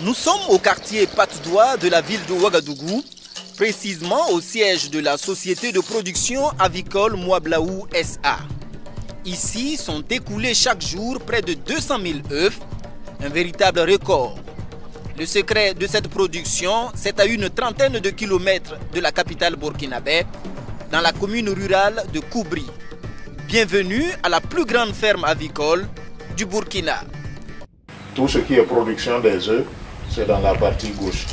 Nous sommes au quartier Patte-d'Oie de la ville de Ouagadougou, précisément au siège de la société de production avicole Mwablaou SA. Ici sont écoulés chaque jour près de 200 000 œufs, un véritable record. Le secret de cette production, c'est à une trentaine de kilomètres de la capitale burkinabé, dans la commune rurale de Koubri. Bienvenue à la plus grande ferme avicole du Burkina. Tout ce qui est production des œufs, c'est dans la partie gauche.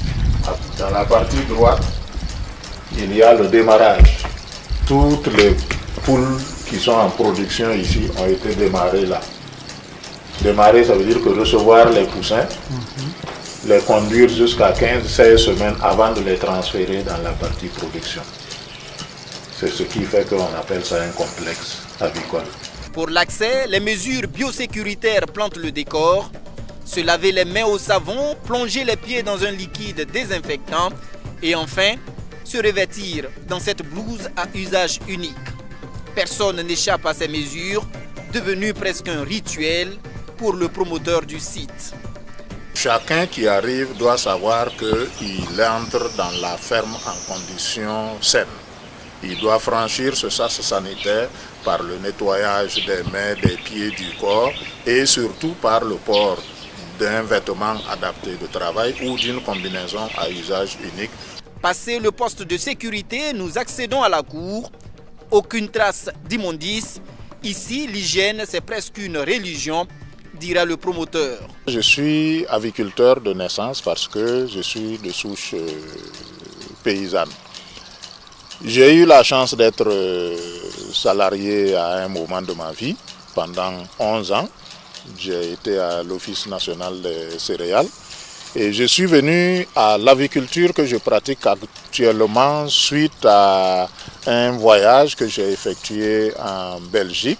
Dans la partie droite, il y a le démarrage. Toutes les poules qui sont en production ici ont été démarrées là. Démarrer, ça veut dire que recevoir les poussins, les conduire jusqu'à 15-16 semaines avant de les transférer dans la partie production. C'est ce qui fait qu'on appelle ça un complexe avicole. Pour l'accès, les mesures biosécuritaires plantent le décor. Se laver les mains au savon, plonger les pieds dans un liquide désinfectant et enfin, se revêtir dans cette blouse à usage unique. Personne n'échappe à ces mesures, devenues presque un rituel pour le promoteur du site. Chacun qui arrive doit savoir qu'il entre dans la ferme en conditions saines. Il doit franchir ce sas sanitaire par le nettoyage des mains, des pieds, du corps et surtout par le port d'un vêtement adapté de travail ou d'une combinaison à usage unique. Passé le poste de sécurité, nous accédons à la cour. Aucune trace d'immondice. Ici, l'hygiène, c'est presque une religion, dira le promoteur. Je suis aviculteur de naissance parce que je suis de souche paysanne. J'ai eu la chance d'être salarié à un moment de ma vie, pendant 11 ans. J'ai été à l'Office national des céréales et je suis venu à l'aviculture que je pratique actuellement suite à un voyage que j'ai effectué en Belgique.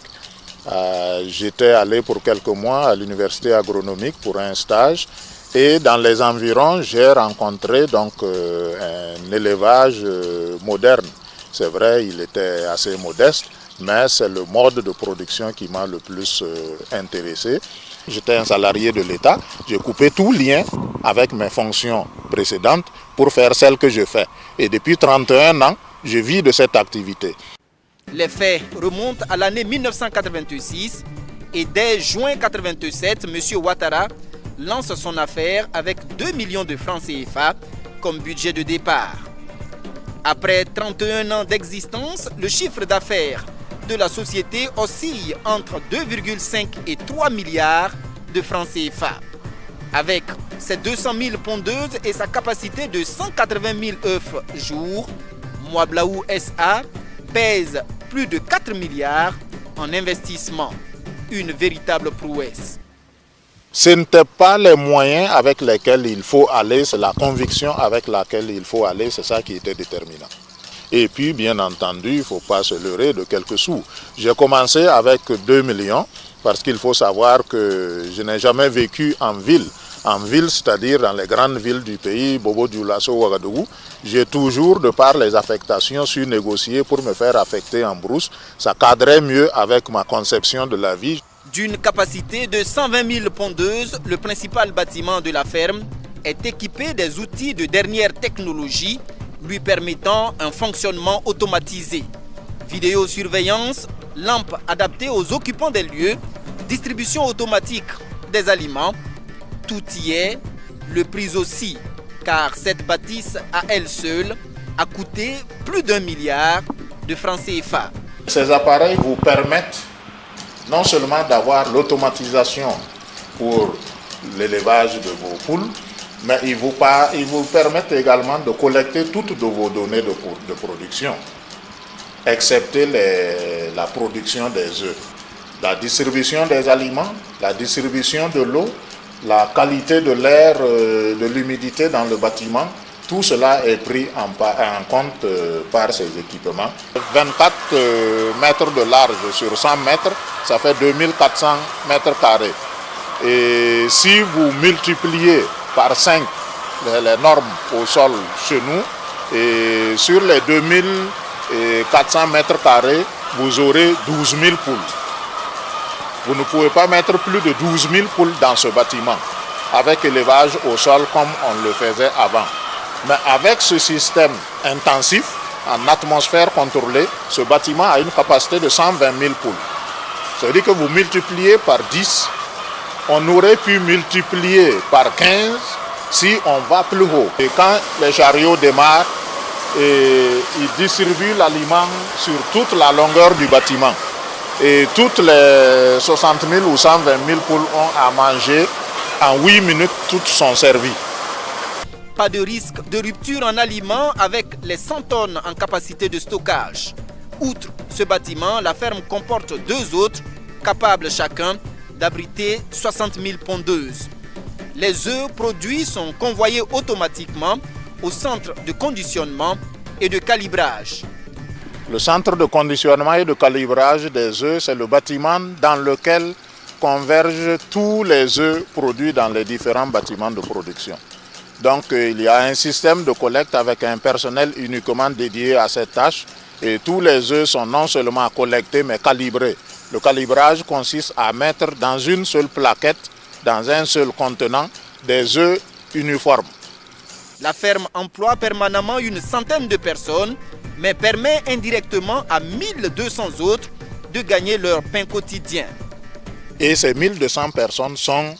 J'étais allé pour quelques mois à l'université agronomique pour un stage et dans les environs j'ai rencontré donc un élevage moderne. C'est vrai, il était assez modeste, mais c'est le mode de production qui m'a le plus intéressé. J'étais un salarié de l'État, j'ai coupé tout lien avec mes fonctions précédentes pour faire celle que je fais. Et depuis 31 ans, je vis de cette activité. Les faits remontent à l'année 1986 et dès juin 1987, M. Ouattara lance son affaire avec 2 millions de francs CFA comme budget de départ. Après 31 ans d'existence, le chiffre d'affaires de la société oscille entre 2,5 et 3 milliards de francs CFA. Avec ses 200 000 pondeuses et sa capacité de 180 000 œufs jour, Mwablaou SA pèse plus de 4 milliards en investissement. Une véritable prouesse. Ce n'étaient pas les moyens avec lesquels il faut aller, c'est la conviction avec laquelle il faut aller, c'est ça qui était déterminant. Et puis, bien entendu, il ne faut pas se leurrer de quelques sous. J'ai commencé avec 2 millions parce qu'il faut savoir que je n'ai jamais vécu en ville. En ville, c'est-à-dire dans les grandes villes du pays, Bobo Dioulasso, Ouagadougou, j'ai toujours, de par les affectations, su négocier pour me faire affecter en brousse. Ça cadrait mieux avec ma conception de la vie. D'une capacité de 120 000 pondeuses, le principal bâtiment de la ferme est équipé des outils de dernière technologie lui permettant un fonctionnement automatisé. Vidéosurveillance, lampes adaptées aux occupants des lieux, distribution automatique des aliments, tout y est, le prix aussi, car cette bâtisse à elle seule a coûté plus d'1 milliard de francs CFA. Ces appareils vous permettent non seulement d'avoir l'automatisation pour l'élevage de vos poules, mais ils vous permettent également de collecter toutes vos données de production, excepté la production des œufs, la distribution des aliments, la distribution de l'eau, la qualité de l'air, de l'humidité dans le bâtiment. Tout cela est pris en compte par ces équipements. 24 mètres de large sur 100 mètres, ça fait 2400 mètres carrés. Et si vous multipliez par 5 les normes au sol chez nous, et sur les 2400 mètres carrés, vous aurez 12 000 poules. Vous ne pouvez pas mettre plus de 12 000 poules dans ce bâtiment. avec élevage au sol comme on le faisait avant. Mais avec ce système intensif, en atmosphère contrôlée, ce bâtiment a une capacité de 120 000 poules. Ça veut dire que vous multipliez par 10, on aurait pu multiplier par 15 si on va plus haut. Et quand les chariots démarrent, ils distribuent l'aliment sur toute la longueur du bâtiment. Et toutes les 60 000 ou 120 000 poules ont à manger. En 8 minutes, toutes sont servies. Pas de risque de rupture en aliments avec les 100 tonnes en capacité de stockage. Outre ce bâtiment, la ferme comporte 2 autres, capables chacun d'abriter 60 000 pondeuses. Les œufs produits sont convoyés automatiquement au centre de conditionnement et de calibrage. Le centre de conditionnement et de calibrage des œufs, c'est le bâtiment dans lequel convergent tous les œufs produits dans les différents bâtiments de production. Donc il y a un système de collecte avec un personnel uniquement dédié à cette tâche et tous les œufs sont non seulement collectés mais calibrés. Le calibrage consiste à mettre dans une seule plaquette, dans un seul contenant, des œufs uniformes. La ferme emploie permanemment une centaine de personnes, mais permet indirectement à 1200 autres de gagner leur pain quotidien. Et ces 1200 personnes sont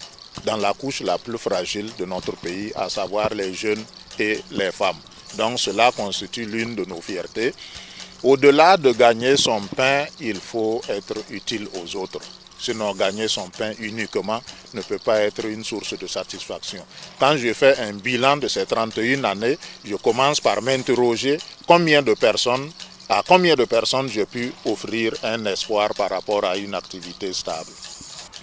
dans la couche la plus fragile de notre pays, à savoir les jeunes et les femmes. Donc cela constitue l'une de nos fiertés. Au-delà de gagner son pain, il faut être utile aux autres. Sinon, gagner son pain uniquement ne peut pas être une source de satisfaction. Quand je fais un bilan de ces 31 années, je commence par m'interroger à combien de personnes j'ai pu offrir un espoir par rapport à une activité stable.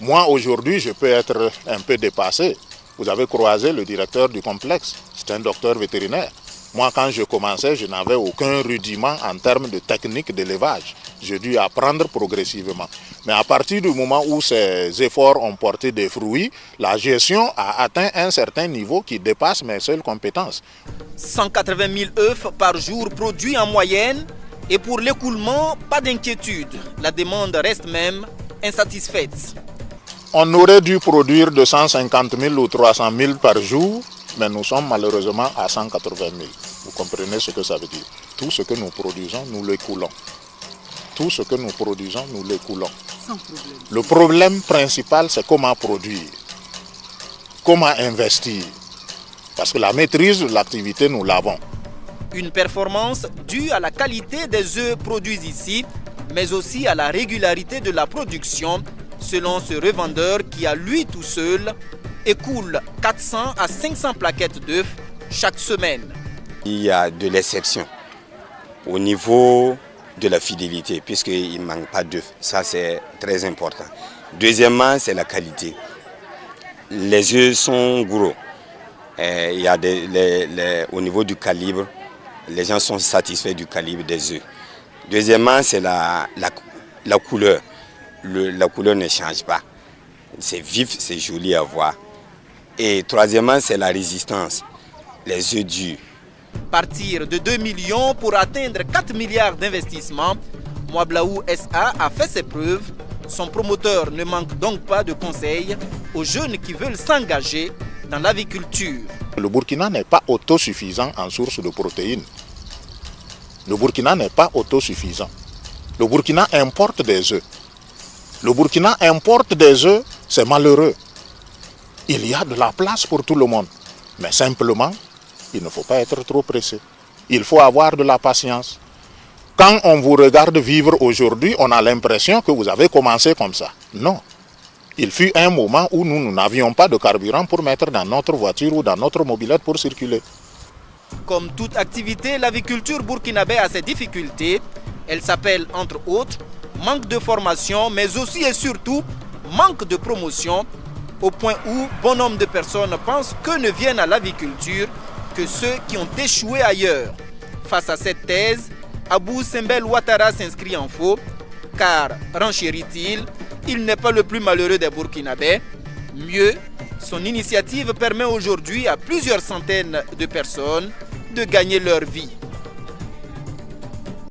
Moi, aujourd'hui, je peux être un peu dépassé. Vous avez croisé le directeur du complexe, c'est un docteur vétérinaire. Moi, quand je commençais, je n'avais aucun rudiment en termes de technique d'élevage. J'ai dû apprendre progressivement. Mais à partir du moment où ces efforts ont porté des fruits, la gestion a atteint un certain niveau qui dépasse mes seules compétences. 180 000 œufs par jour produits en moyenne. Et pour l'écoulement, pas d'inquiétude. La demande reste même insatisfaite. On aurait dû produire 250 000 ou 300 000 par jour, mais nous sommes malheureusement à 180 000. Vous comprenez ce que ça veut dire? Tout ce que nous produisons, nous l'écoulons. Tout ce que nous produisons, nous l'écoulons. Sans problème. Le problème principal, c'est comment produire, comment investir. Parce que la maîtrise de l'activité, nous l'avons. Une performance due à la qualité des œufs produits ici, mais aussi à la régularité de la production, selon ce revendeur qui, à lui tout seul, écoule 400 à 500 plaquettes d'œufs chaque semaine. Il y a de l'exception au niveau de la fidélité, puisqu'il ne manque pas d'œufs. Ça, c'est très important. Deuxièmement, c'est la qualité. Les œufs sont gros. Il y a au niveau du calibre, les gens sont satisfaits du calibre des œufs. Deuxièmement, c'est la couleur. La couleur ne change pas. C'est vif, c'est joli à voir. Et troisièmement, c'est la résistance. Les œufs durs. Partir de 2 millions pour atteindre 4 milliards d'investissements, Moablaou SA a fait ses preuves. Son promoteur ne manque donc pas de conseils aux jeunes qui veulent s'engager dans l'aviculture. Le Burkina n'est pas autosuffisant en source de protéines. Le Burkina n'est pas autosuffisant. Le Burkina importe des œufs. Le Burkina importe des œufs, c'est malheureux. Il y a de la place pour tout le monde. Mais simplement, il ne faut pas être trop pressé. Il faut avoir de la patience. Quand on vous regarde vivre aujourd'hui, on a l'impression que vous avez commencé comme ça. Non. Il fut un moment où nous n'avions pas de carburant pour mettre dans notre voiture ou dans notre mobilette pour circuler. Comme toute activité, l'aviculture burkinabé a ses difficultés. Elle s'appelle, entre autres, manque de formation, mais aussi et surtout manque de promotion, au point où bon nombre de personnes pensent que ne viennent à l'aviculture que ceux qui ont échoué ailleurs. Face à cette thèse, Abou Sembel Ouattara s'inscrit en faux, car, renchérit-il, il n'est pas le plus malheureux des Burkinabés. Mieux, son initiative permet aujourd'hui à plusieurs centaines de personnes de gagner leur vie.